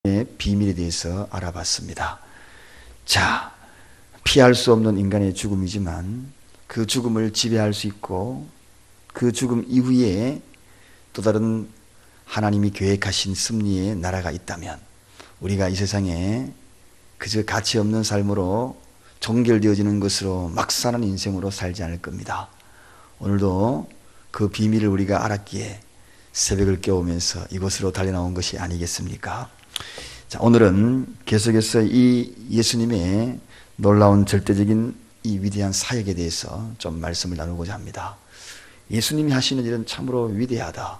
비밀에 대해서 알아봤습니다. 자, 피할 수 없는 인간의 죽음이지만 그 죽음을 지배할 수 있고 그 죽음 이후에 또 다른 하나님이 계획하신 승리의 나라가 있다면 우리가 이 세상에 그저 가치 없는 삶으로 종결되어지는 것으로 막 사는 인생으로 살지 않을 겁니다. 오늘도 그 비밀을 우리가 알았기에 새벽을 깨우면서 이곳으로 달려나온 것이 아니겠습니까? 자, 오늘은 계속해서 이 예수님의 놀라운 절대적인 이 위대한 사역에 대해서 좀 말씀을 나누고자 합니다. 예수님이 하시는 일은 참으로 위대하다.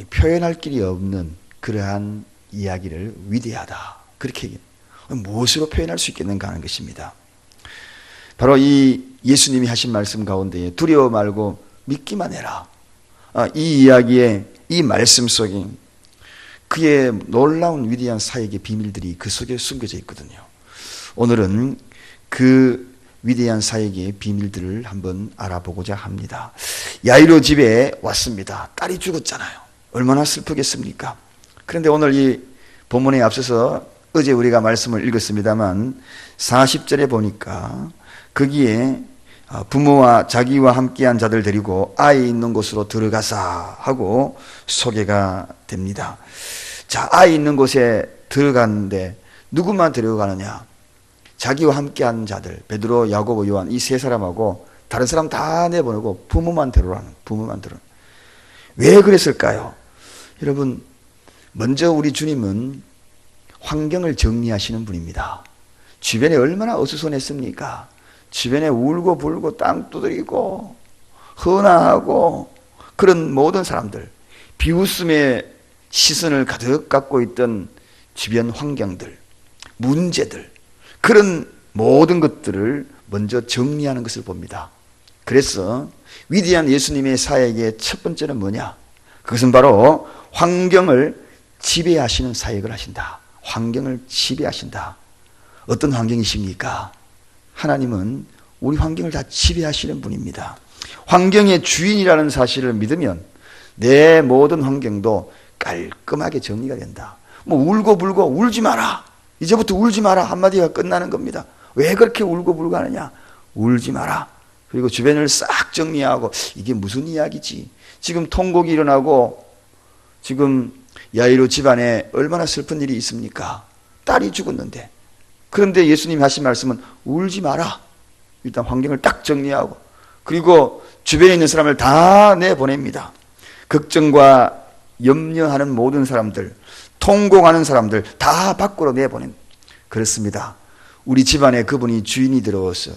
표현할 길이 없는 그러한 이야기를 위대하다. 그렇게 무엇으로 표현할 수 있겠는가 하는 것입니다. 바로 이 예수님이 하신 말씀 가운데 두려워 말고 믿기만 해라. 이 이야기의 이 말씀 속에 그의 놀라운 위대한 사역의 비밀들이 그 속에 숨겨져 있거든요. 오늘은 그 위대한 사역의 비밀들을 한번 알아보고자 합니다. 야이로 집에 왔습니다. 딸이 죽었잖아요. 얼마나 슬프겠습니까? 그런데 오늘 이 본문에 앞서서 어제 우리가 말씀을 읽었습니다만 40절에 보니까 거기에 부모와 자기와 함께한 자들 데리고 아이 있는 곳으로 들어가사 하고 소개가 됩니다. 자, 아이 있는 곳에 들어갔는데 누구만 데려가느냐? 자기와 함께한 자들, 베드로, 야고보, 요한 이 세 사람하고 다른 사람 다 내보내고 부모만 데려가는, 부모만 데려. 왜 그랬을까요? 여러분, 먼저 우리 주님은 환경을 정리하시는 분입니다. 주변에 얼마나 어수선했습니까? 주변에 울고 불고 땅 두드리고 헌화하고 그런 모든 사람들, 비웃음의 시선을 가득 갖고 있던 주변 환경들, 문제들, 그런 모든 것들을 먼저 정리하는 것을 봅니다. 그래서 위대한 예수님의 사역의 첫 번째는 뭐냐? 그것은 바로 환경을 지배하시는 사역을 하신다. 환경을 지배하신다. 어떤 환경이십니까? 하나님은 우리 환경을 다 지배하시는 분입니다. 환경의 주인이라는 사실을 믿으면 내 모든 환경도 깔끔하게 정리가 된다. 뭐 울고 불고 울지 마라. 이제부터 울지 마라 한마디가 끝나는 겁니다. 왜 그렇게 울고 불고 하느냐? 울지 마라. 그리고 주변을 싹 정리하고 이게 무슨 이야기지? 지금 통곡이 일어나고 지금 야이로 집안에 얼마나 슬픈 일이 있습니까? 딸이 죽었는데. 그런데 예수님이 하신 말씀은 울지 마라. 일단 환경을 딱 정리하고 그리고 주변에 있는 사람을 다 내보냅니다. 걱정과 염려하는 모든 사람들, 통곡하는 사람들 다 밖으로 내보낸. 그렇습니다. 우리 집안에 그분이 주인이 들어와서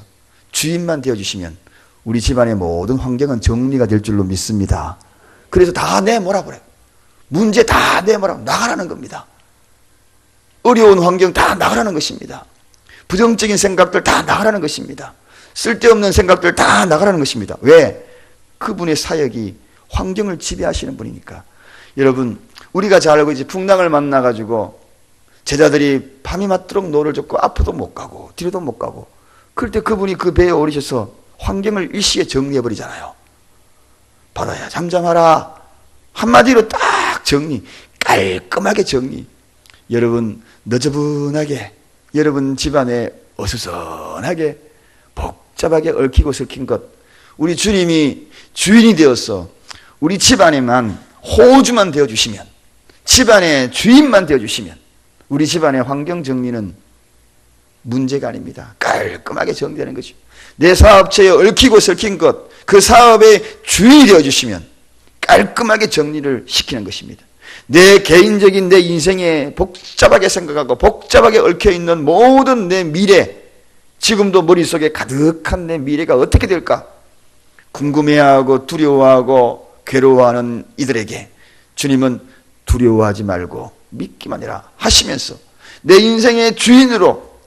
주인만 되어주시면 우리 집안의 모든 환경은 정리가 될 줄로 믿습니다. 그래서 다 내몰아버려요. 문제 다 내몰아 나가라는 겁니다. 어려운 환경 다 나가라는 것입니다. 부정적인 생각들 다 나가라는 것입니다. 쓸데없는 생각들 다 나가라는 것입니다. 왜? 그분의 사역이 환경을 지배하시는 분이니까. 여러분, 우리가 잘 알고 이제 풍랑을 만나가지고 제자들이 밤이 맞도록 노를 젓고 앞으로도 못 가고 뒤로도 못 가고 그럴 때 그분이 그 배에 오르셔서 환경을 일시에 정리해버리잖아요. 바다야 잠잠하라. 한마디로 딱 정리, 깔끔하게 정리. 여러분 너저분하게 여러분 집안에 어수선하게 복잡하게 얽히고 설킨 것 우리 주님이 주인이 되어서 우리 집안에만 호주만 되어주시면 집안의 주인만 되어주시면 우리 집안의 환경 정리는 문제가 아닙니다. 깔끔하게 정리되는 거죠. 내 사업체에 얽히고 설킨 것 그 사업의 주인이 되어주시면 깔끔하게 정리를 시키는 것입니다. 내 개인적인 내 인생에 복잡하게 생각하고 복잡하게 얽혀있는 모든 내 미래 지금도 머릿속에 가득한 내 미래가 어떻게 될까 궁금해하고 두려워하고 괴로워하는 이들에게 주님은 두려워하지 말고 믿기만 해라 하시면서 내 인생의 주인으로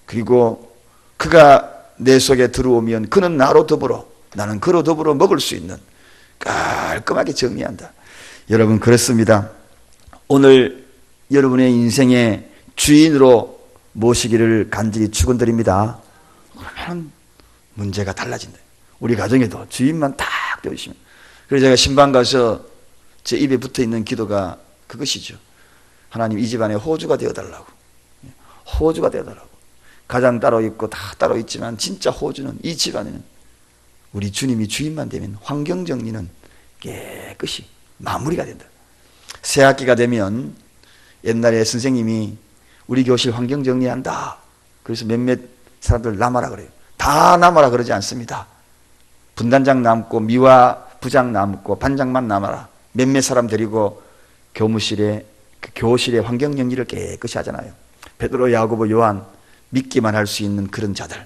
그리고 그가 내 속에 들어오면 그는 나로 더불어 나는 그로 더불어 먹을 수 있는 깔끔하게 정리한다. 여러분 그렇습니다. 오늘 여러분의 인생의 주인으로 모시기를 간절히 축원드립니다. 그러면 문제가 달라진다. 우리 가정에도 주인만 딱 되어주시면. 그래서 제가 신방 가서 제 입에 붙어있는 기도가 그것이죠. 하나님 이 집안에 호주가 되어달라고. 호주가 되어달라고. 가장 따로 있고 다 따로 있지만 진짜 호주는, 이 집안에는 우리 주님이 주인만 되면 환경정리는 깨끗이 마무리가 된다. 새학기가 되면 옛날에 선생님이 우리 교실 환경정리한다. 그래서 몇몇 사람들 남아라 그래요. 다 남아라 그러지 않습니다. 분단장 남고 미화 부장 남고 반장만 남아라. 몇몇 사람 데리고 교무실에, 그 교실의 환경정리를 깨끗이 하잖아요. 베드로, 야고보, 요한, 믿기만 할 수 있는 그런 자들.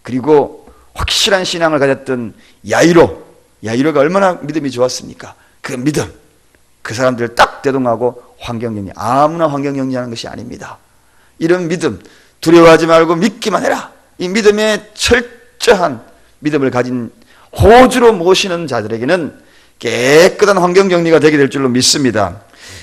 그리고 확실한 신앙을 가졌던 야이로가 얼마나 믿음이 좋았습니까? 그 믿음, 그 사람들을 딱 대동하고 환경정리, 아무나 환경정리하는 것이 아닙니다. 이런 믿음, 두려워하지 말고 믿기만 해라. 이 믿음에 철저한 믿음을 가진 호주로 모시는 자들에게는 깨끗한 환경정리가 되게 될 줄로 믿습니다.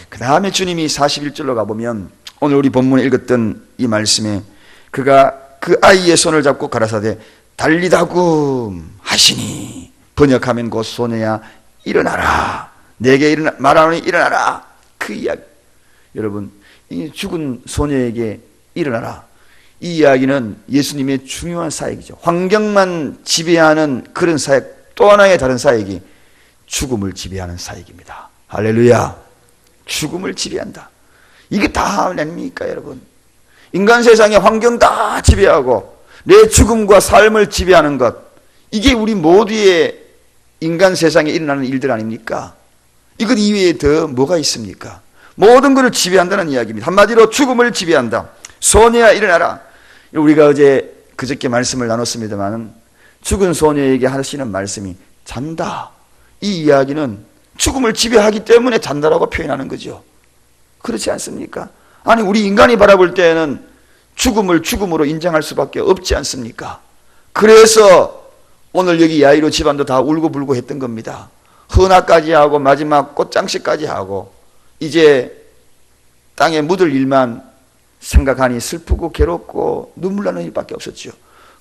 그 다음에 주님이 41절로 가보면 오늘 우리 본문에 읽었던 이 말씀에 그가 그 아이의 손을 잡고 가라사대 달리다굼 하시니, 번역하면 곧 소녀야 일어나라, 내게 말하노니 일어나라. 그 이야기, 여러분, 이 죽은 소녀에게 일어나라, 이 이야기는 예수님의 중요한 사역이죠. 환경만 지배하는 그런 사역, 또 하나의 다른 사역이 죽음을 지배하는 사역입니다. 할렐루야. 죽음을 지배한다. 이게 다 뭡니까 여러분? 인간 세상의 환경 다 지배하고 내 죽음과 삶을 지배하는 것, 이게 우리 모두의 인간 세상에 일어나는 일들 아닙니까? 이것 이외에 더 뭐가 있습니까? 모든 것을 지배한다는 이야기입니다. 한마디로 죽음을 지배한다. 소녀야 일어나라. 우리가 그저께 말씀을 나눴습니다만 죽은 소녀에게 하시는 말씀이 잔다. 이 이야기는 죽음을 지배하기 때문에 잔다라고 표현하는 거죠. 그렇지 않습니까? 아니, 우리 인간이 바라볼 때에는 죽음을 죽음으로 인정할 수밖에 없지 않습니까? 그래서 오늘 여기 야이로 집안도 다 울고불고 했던 겁니다. 헌화까지 하고 마지막 꽃장식까지 하고 이제 땅에 묻을 일만 생각하니 슬프고 괴롭고 눈물 나는 일밖에 없었죠.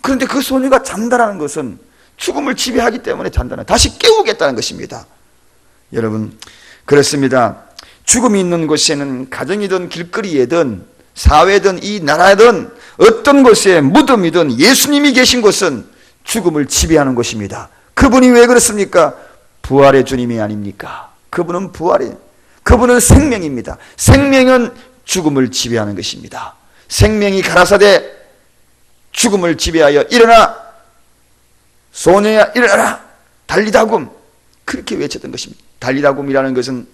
그런데 그 소녀가 잔다라는 것은 죽음을 지배하기 때문에 잔다는, 다시 깨우겠다는 것입니다. 여러분, 그렇습니다. 죽음이 있는 곳에는 가정이든 길거리에든 사회든 이 나라든 어떤 곳에 무덤이든 예수님이 계신 곳은 죽음을 지배하는 곳입니다. 그분이 왜 그렇습니까? 부활의 주님이 아닙니까? 그분은 그분은 생명입니다. 생명은 죽음을 지배하는 것입니다. 생명이 가라사대 죽음을 지배하여 일어나, 소녀야 일어나라, 달리다굼, 그렇게 외쳤던 것입니다. 달리다굼이라는 것은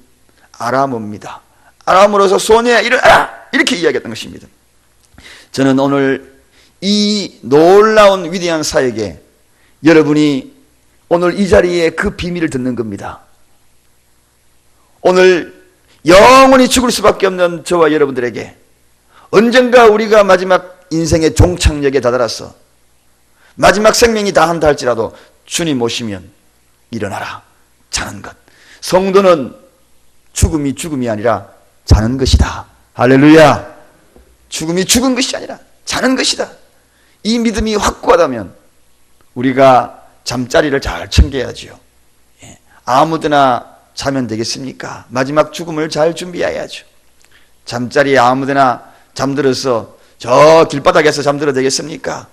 아람어입니다. 아람어로서 소녀야 일어나라, 이렇게 이야기했던 것입니다. 저는 오늘 이 놀라운 위대한 사역에 여러분이 오늘 이 자리에 그 비밀을 듣는 겁니다. 오늘 영원히 죽을 수밖에 없는 저와 여러분들에게 언젠가 우리가 마지막 인생의 종착역에 다다라서 마지막 생명이 다한다 할지라도 주님 오시면 일어나라, 자는 것. 성도는 죽음이 아니라 자는 것이다. 할렐루야. 죽음이 죽은 것이 아니라 자는 것이다. 이 믿음이 확고하다면 우리가 잠자리를 잘 챙겨야지요. 아무데나 자면 되겠습니까? 마지막 죽음을 잘 준비해야죠. 잠자리에 아무데나 잠들어서 저 길바닥에서 잠들어도 되겠습니까?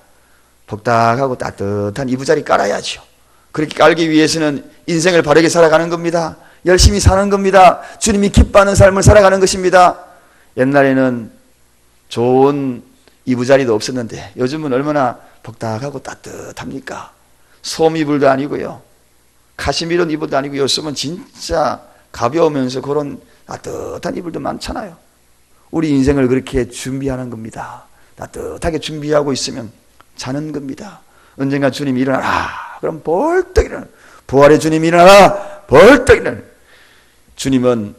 복닥하고 따뜻한 이부자리 깔아야죠. 그렇게 깔기 위해서는 인생을 바르게 살아가는 겁니다. 열심히 사는 겁니다. 주님이 기뻐하는 삶을 살아가는 것입니다. 옛날에는 좋은 이부자리도 없었는데 요즘은 얼마나 복닥하고 따뜻합니까? 솜이불도 아니고요, 카시미르 이불도 아니고 요즘은 진짜 가벼우면서 그런 따뜻한 이불도 많잖아요. 우리 인생을 그렇게 준비하는 겁니다. 따뜻하게 준비하고 있으면 자는 겁니다. 언젠가 주님이 일어나라, 그럼 벌떡 일어나. 부활의 주님이 일어나라, 벌떡 일어나. 주님은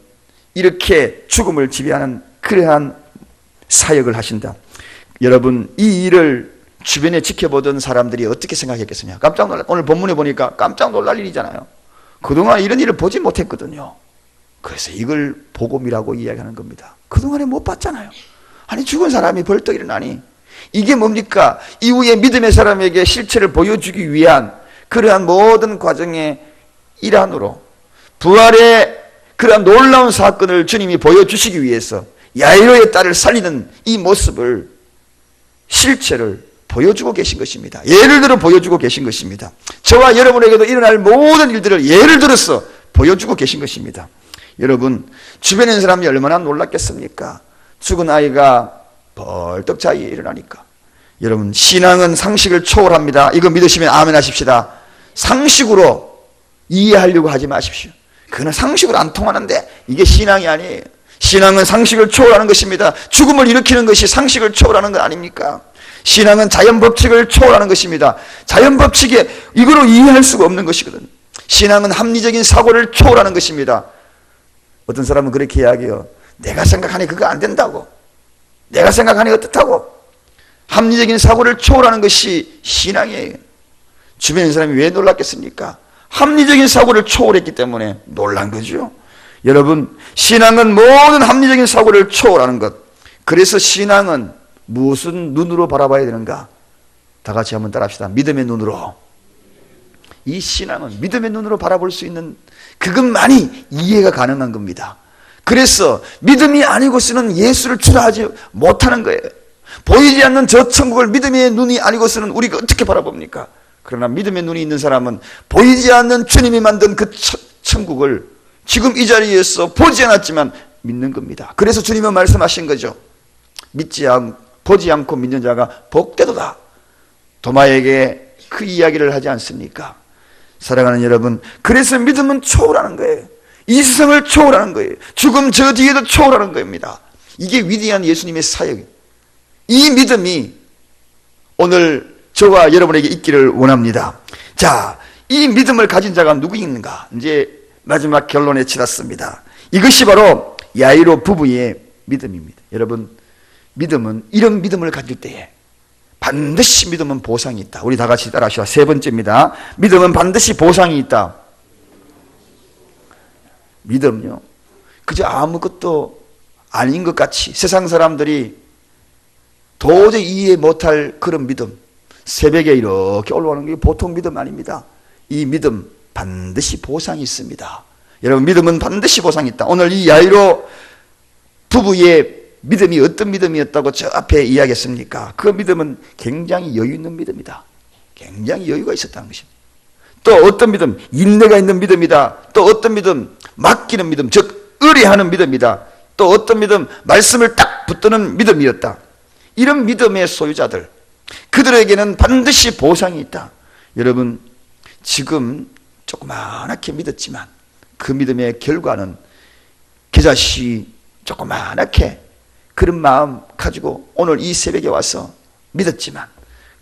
이렇게 죽음을 지배하는 그러한 사역을 하신다. 여러분, 이 일을 주변에 지켜보던 사람들이 어떻게 생각했겠습니까? 깜짝 놀라. 오늘 본문에 보니까 깜짝 놀랄 일이잖아요. 그동안 이런 일을 보지 못했거든요. 그래서 이걸 복음이라고 이야기하는 겁니다. 그동안에 못 봤잖아요. 아니, 죽은 사람이 벌떡 일어나니 이게 뭡니까? 이후에 믿음의 사람에게 실체를 보여주기 위한 그러한 모든 과정의 일환으로 부활의 그러한 놀라운 사건을 주님이 보여주시기 위해서 야이로의 딸을 살리는 이 모습을, 실체를 보여주고 계신 것입니다. 예를 들어 보여주고 계신 것입니다. 저와 여러분에게도 일어날 모든 일들을 예를 들어서 보여주고 계신 것입니다. 여러분, 주변에 있는 사람이 얼마나 놀랐겠습니까? 죽은 아이가 벌떡 자기에 일어나니까. 여러분, 신앙은 상식을 초월합니다. 이거 믿으시면 아멘 하십시다. 상식으로 이해하려고 하지 마십시오. 그는 상식으로 안 통하는데 이게 신앙이 아니에요. 신앙은 상식을 초월하는 것입니다. 죽음을 일으키는 것이 상식을 초월하는 것 아닙니까? 신앙은 자연 법칙을 초월하는 것입니다. 자연 법칙에 이거로 이해할 수가 없는 것이거든요. 신앙은 합리적인 사고를 초월하는 것입니다. 어떤 사람은 그렇게 이야기해요. 내가 생각하니 그거 안 된다고. 내가 생각하니 어떻다고. 합리적인 사고를 초월하는 것이 신앙이에요. 주변에 있는 사람이 왜 놀랐겠습니까? 합리적인 사고를 초월했기 때문에 놀란 거죠. 여러분, 신앙은 모든 합리적인 사고를 초월하는 것. 그래서 신앙은 무슨 눈으로 바라봐야 되는가? 다 같이 한번 따라합시다. 믿음의 눈으로. 이 신앙은 믿음의 눈으로 바라볼 수 있는 그것만이 이해가 가능한 겁니다. 그래서 믿음이 아니고서는 예수를 추라하지 못하는 거예요. 보이지 않는 저 천국을 믿음의 눈이 아니고서는 우리가 어떻게 바라봅니까? 그러나 믿음의 눈이 있는 사람은 보이지 않는 주님이 만든 그 천국을 지금 이 자리에서 보지 않았지만 믿는 겁니다. 그래서 주님은 말씀하신 거죠. 보지 않고 믿는 자가 복되도다. 도마에게 그 이야기를 하지 않습니까? 사랑하는 여러분, 그래서 믿음은 초월하는 거예요. 이 세상을 초월하는 거예요. 죽음 저 뒤에도 초월하는 겁니다. 이게 위대한 예수님의 사역이에요. 이 믿음이 오늘 저와 여러분에게 있기를 원합니다. 자, 이 믿음을 가진 자가 누구인가? 이제 마지막 결론에 치닫습니다. 이것이 바로 야이로 부부의 믿음입니다. 여러분, 믿음은 이런 믿음을 가질 때에 반드시 믿음은 보상이 있다. 우리 다 같이 따라하시죠. 세 번째입니다. 믿음은 반드시 보상이 있다. 믿음요, 그저 아무것도 아닌 것 같이 세상 사람들이 도저히 이해 못할 그런 믿음, 새벽에 이렇게 올라오는 게 보통 믿음 아닙니다. 이 믿음 반드시 보상이 있습니다. 여러분, 믿음은 반드시 보상이 있다. 오늘 이 야이로 부부의 믿음이 어떤 믿음이었다고 저 앞에 이야기했습니까? 그 믿음은 굉장히 여유 있는 믿음이다. 굉장히 여유가 있었다는 것입니다. 또 어떤 믿음? 인내가 있는 믿음이다. 또 어떤 믿음? 맡기는 믿음, 즉 의뢰하는 믿음이다. 또 어떤 믿음? 말씀을 딱 붙드는 믿음이었다. 이런 믿음의 소유자들, 그들에게는 반드시 보상이 있다. 여러분, 지금 조그맣게 믿었지만 그 믿음의 결과는 겨자씨 조그맣게 그런 마음 가지고 오늘 이 새벽에 와서 믿었지만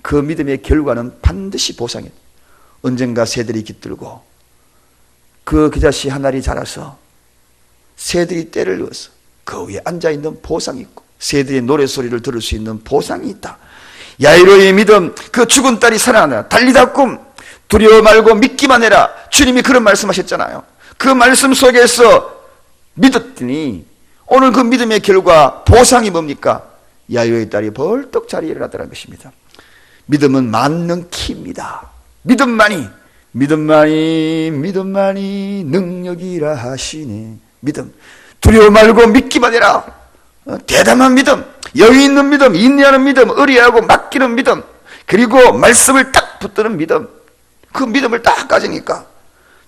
그 믿음의 결과는 반드시 보상이다. 언젠가 새들이 깃들고 그 겨자씨 한 알이 자라서 새들이 때를 넣어서 그 위에 앉아있는 보상이 있고 새들의 노래소리를 들을 수 있는 보상이 있다. 야이로의 믿음, 그 죽은 딸이 살아나 달리다 꿈, 두려워 말고 믿기만 해라. 주님이 그런 말씀하셨잖아요. 그 말씀 속에서 믿었더니 오늘 그 믿음의 결과 보상이 뭡니까? 야이로의 딸이 벌떡 자리에 일어났다는 것입니다. 믿음은 맞는 키입니다. 믿음만이 능력이라 하시네. 믿음, 두려워 말고 믿기만 해라. 대담한 믿음, 여유 있는 믿음, 인내하는 믿음, 의리하고 맡기는 믿음, 그리고 말씀을 딱 붙드는 믿음. 그 믿음을 딱 가지니까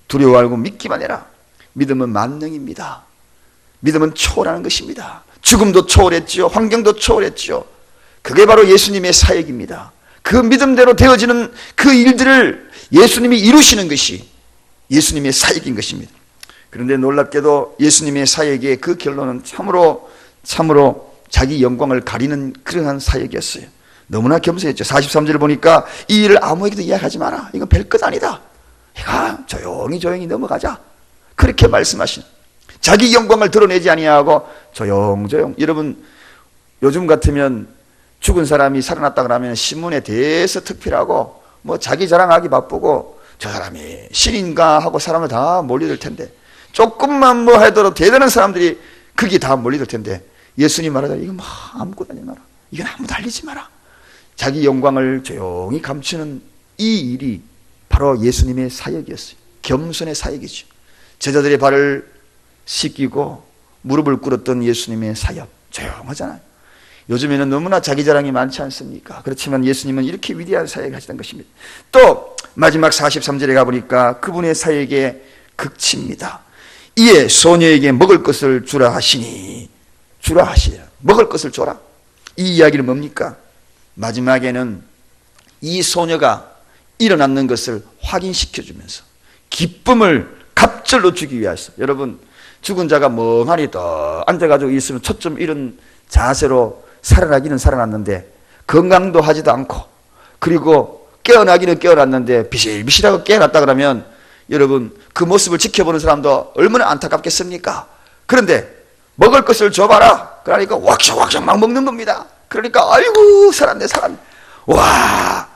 두려워 말고 믿기만 해라. 믿음은 만능입니다. 믿음은 초월하는 것입니다. 죽음도 초월했죠. 환경도 초월했죠. 그게 바로 예수님의 사역입니다. 그 믿음대로 되어지는 그 일들을 예수님이 이루시는 것이 예수님의 사역인 것입니다. 그런데 놀랍게도 예수님의 사역의 그 결론은 참으로 자기 영광을 가리는 그러한 사역이었어요. 너무나 겸손했죠. 43절을 보니까 이 일을 아무에게도 이야기하지 마라. 이건 별것 아니다. 이거 조용히 넘어가자. 그렇게 말씀하시는, 자기 영광을 드러내지 아니하고 조용조용. 여러분, 요즘 같으면 죽은 사람이 살아났다 그러면 신문에 대해서 특필하고 뭐 자기 자랑하기 바쁘고 저 사람이 신인가 하고 사람을 다 몰려들 텐데, 조금만 뭐 하더라도 대단한 사람들이 거기 다 몰려들 텐데, 예수님 말하자면 이거 뭐 아무것도 하지 마라. 이건 아무도 알리지 마라. 자기 영광을 조용히 감추는 이 일이 바로 예수님의 사역이었어요. 겸손의 사역이죠. 제자들의 발을 씻기고 무릎을 꿇었던 예수님의 사역. 조용하잖아요. 요즘에는 너무나 자기 자랑이 많지 않습니까? 그렇지만 예수님은 이렇게 위대한 사역을 하시던 것입니다. 또 마지막 43절에 가보니까 그분의 사역의 극치입니다. 이에 소녀에게 먹을 것을 주라 하시니, 주라 하시라, 먹을 것을 줘라. 이 이야기는 뭡니까? 마지막에는 이 소녀가 일어났는 것을 확인시켜주면서 기쁨을 갑절로 주기 위해서, 여러분 죽은 자가 멍하니 떠 앉아가지고 있으면 초점 이런 자세로 살아나기는 살아났는데 건강도 하지도 않고, 그리고 깨어나기는 깨어났는데 비실비실하고 깨어났다 그러면 여러분 그 모습을 지켜보는 사람도 얼마나 안타깝겠습니까? 그런데 먹을 것을 줘봐라 그러니까 왁샥왁샥 막 먹는 겁니다. 그러니까 아이고 살았네 살았네. 와,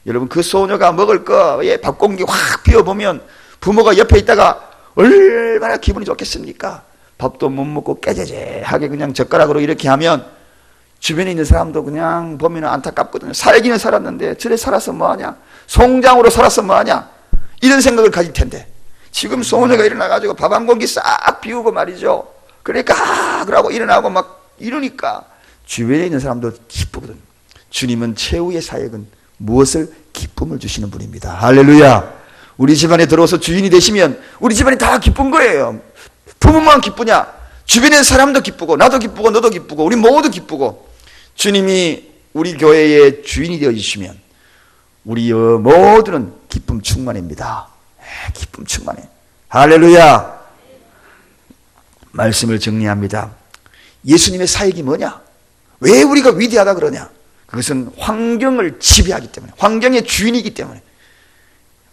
여러분 그 소녀가 먹을 거에 밥공기 확 비워보면 부모가 옆에 있다가 얼마나 기분이 좋겠습니까? 밥도 못 먹고 깨재재하게 그냥 젓가락으로 이렇게 하면 주변에 있는 사람도 그냥 보면 안타깝거든요. 살기는 살았는데 저래 살아서 뭐하냐, 송장으로 살아서 뭐하냐, 이런 생각을 가질 텐데 지금 소녀가 일어나가지고 밥 한 공기 싹 비우고 말이죠. 그러니까 그러고 일어나고 막 이러니까 주변에 있는 사람도 기쁘거든요. 주님은 최후의 사역은 무엇을? 기쁨을 주시는 분입니다. 할렐루야. 우리 집안에 들어와서 주인이 되시면 우리 집안이 다 기쁜 거예요. 부모만 기쁘냐? 주변에 사람도 기쁘고 나도 기쁘고 너도 기쁘고 우리 모두 기쁘고, 주님이 우리 교회의 주인이 되어주시면 우리 모두는 기쁨 충만입니다. 기쁨 충만해. 할렐루야. 말씀을 정리합니다. 예수님의 사역이 뭐냐? 왜 우리가 위대하다 그러냐? 그것은 환경을 지배하기 때문에, 환경의 주인이기 때문에.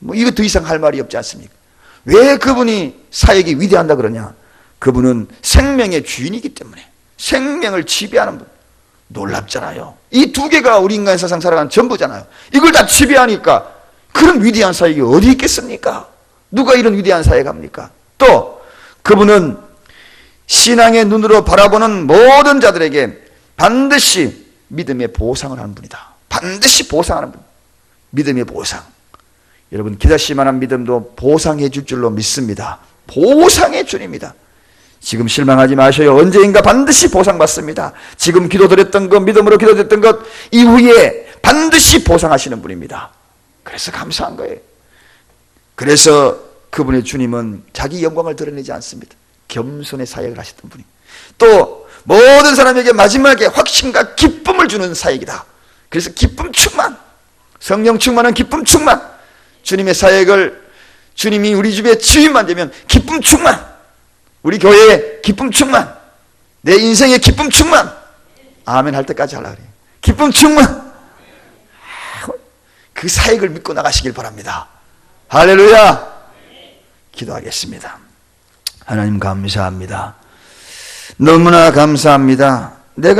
뭐 이거 더 이상 할 말이 없지 않습니까? 왜 그분이 사역이 위대한다 그러냐? 그분은 생명의 주인이기 때문에, 생명을 지배하는 분. 놀랍잖아요. 이 두 개가 우리 인간 세상 살아가는 전부잖아요. 이걸 다 지배하니까 그런 위대한 사역이 어디 있겠습니까? 누가 이런 위대한 사역합니까? 또 그분은 신앙의 눈으로 바라보는 모든 자들에게 반드시 믿음의 보상을 하는 분이다. 반드시 보상하는 분. 믿음의 보상. 여러분 겨자씨만한 믿음도 보상해 줄 줄로 믿습니다. 보상의 주님이다. 지금 실망하지 마셔요. 언제인가 반드시 보상받습니다. 지금 기도드렸던 것, 믿음으로 기도드렸던 것 이후에 반드시 보상하시는 분입니다. 그래서 감사한 거예요. 그래서 그분의 주님은 자기 영광을 드러내지 않습니다. 겸손의 사역을 하셨던 분이, 또 모든 사람에게 마지막에 확신과 기쁨을 주는 사역이다. 그래서 기쁨 충만, 성령 충만한 기쁨 충만. 주님의 사역을, 주님이 우리 집에 주인만 되면 기쁨 충만, 우리 교회에 기쁨 충만, 내 인생에 기쁨 충만. 아멘 할 때까지 하려고 그래요. 기쁨 충만. 그 사역을 믿고 나가시길 바랍니다. 할렐루야. 기도하겠습니다. 하나님 감사합니다. 너무나 감사합니다. 내가